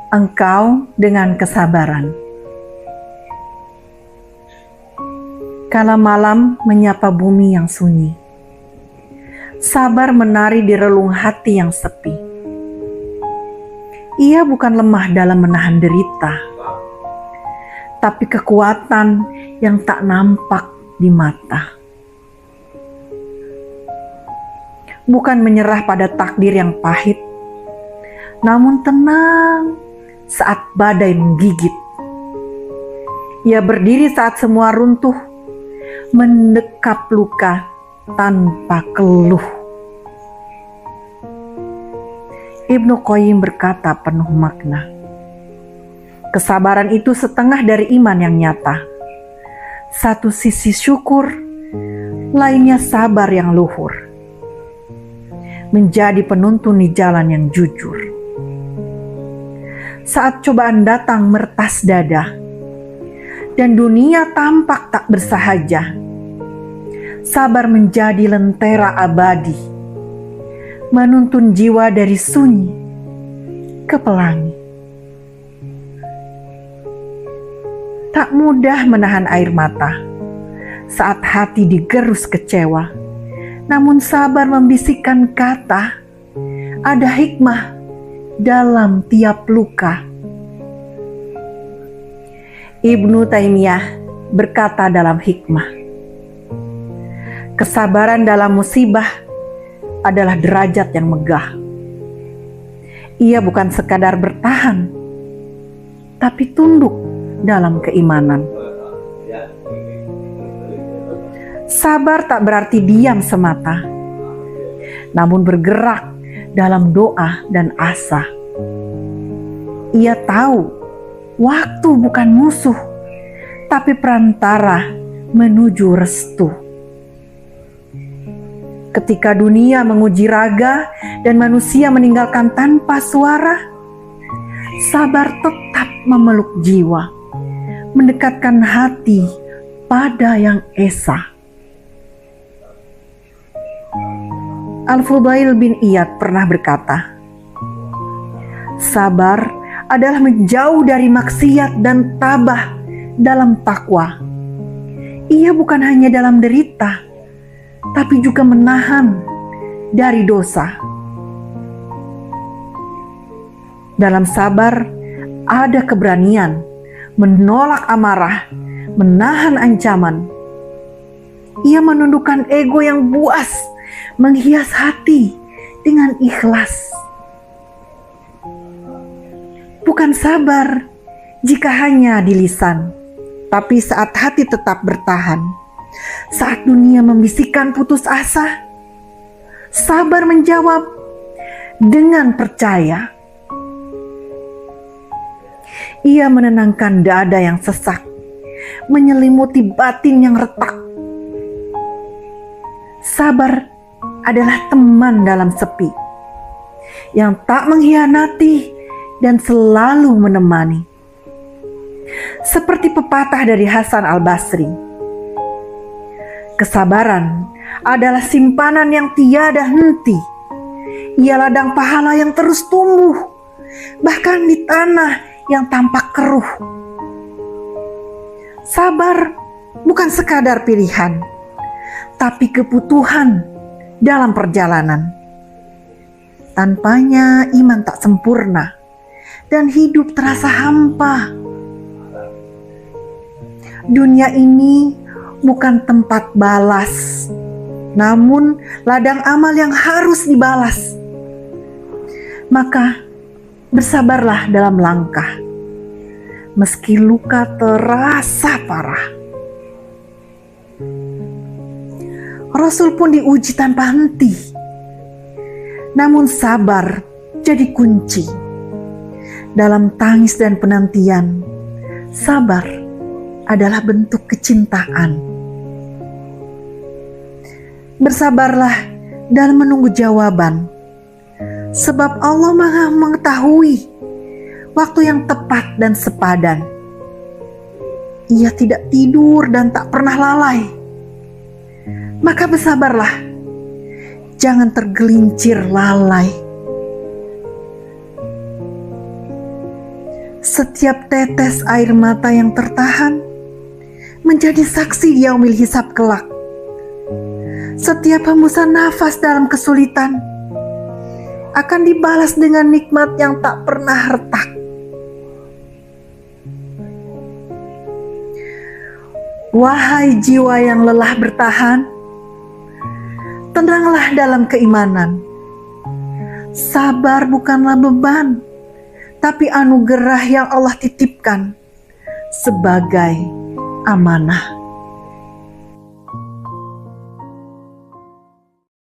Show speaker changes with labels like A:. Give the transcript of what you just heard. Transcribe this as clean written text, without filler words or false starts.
A: Engkau dengan kesabaran. Kala malam menyapa bumi yang sunyi, sabar menari di relung hati yang sepi. Ia bukan lemah dalam menahan derita, tapi kekuatan yang tak nampak di mata. Bukan menyerah pada takdir yang pahit, namun tenang saat badai menggigit. Ia berdiri saat semua runtuh, mendekap luka tanpa keluh. Ibnu Qayyim berkata penuh makna, kesabaran itu setengah dari iman yang nyata. Satu sisi syukur, lainnya sabar yang luhur, menjadi penuntun di jalan yang jujur. Saat cobaan datang meretas dada, dan dunia tampak tak bersahaja, sabar menjadi lentera abadi, menuntun jiwa dari sunyi ke pelangi. Tak mudah menahan air mata saat hati digerus kecewa, namun sabar membisikkan kata, ada hikmah dalam tiap luka. Ibnu Taimiyah berkata dalam hikmah, kesabaran dalam musibah adalah derajat yang megah. Ia bukan sekadar bertahan, tapi tunduk dalam keimanan. Sabar tak berarti diam semata, namun bergerak dalam doa dan asa. Ia tahu waktu bukan musuh, tapi perantara menuju restu. Ketika dunia menguji raga dan manusia meninggalkan tanpa suara, sabar tetap memeluk jiwa, mendekatkan hati pada yang esa. Al-Fudail bin Iyad pernah berkata, sabar adalah menjauh dari maksiat dan tabah dalam takwa. Ia bukan hanya dalam derita, tapi juga menahan dari dosa. Dalam sabar ada keberanian, menolak amarah, menahan ancaman. Ia menundukkan ego yang buas, menghias hati dengan ikhlas. Bukan sabar jika hanya di lisan, tapi saat hati tetap bertahan. Saat dunia membisikkan putus asa, sabar menjawab dengan percaya. Ia menenangkan dada yang sesak, menyelimuti batin yang retak. Sabar adalah teman dalam sepi, yang tak mengkhianati dan selalu menemani. Seperti pepatah dari Hasan Al-Basri, kesabaran adalah simpanan yang tiada henti. Ia ladang pahala yang terus tumbuh, bahkan di tanah yang tampak keruh. Sabar bukan sekadar pilihan, tapi kebutuhan dalam perjalanan. Tanpanya iman tak sempurna dan hidup terasa hampa. Dunia ini bukan tempat balas, namun ladang amal yang harus dibalas. Maka bersabarlah dalam langkah, meski luka terasa parah. Rasul pun diuji tanpa henti, namun sabar jadi kunci. Dalam tangis dan penantian, sabar adalah bentuk kecintaan. Bersabarlah dalam menunggu jawaban, sebab Allah Maha mengetahui waktu yang tepat dan sepadan. Ia tidak tidur dan tak pernah lalai. Maka bersabarlah, jangan tergelincir lalai. Setiap tetes air mata yang tertahan menjadi saksi di yaumil hisab kelak. Setiap hembusan nafas dalam kesulitan akan dibalas dengan nikmat yang tak pernah retak. Wahai jiwa yang lelah bertahan, tenanglah dalam keimanan. Sabar bukanlah beban, tapi anugerah yang Allah titipkan sebagai amanah.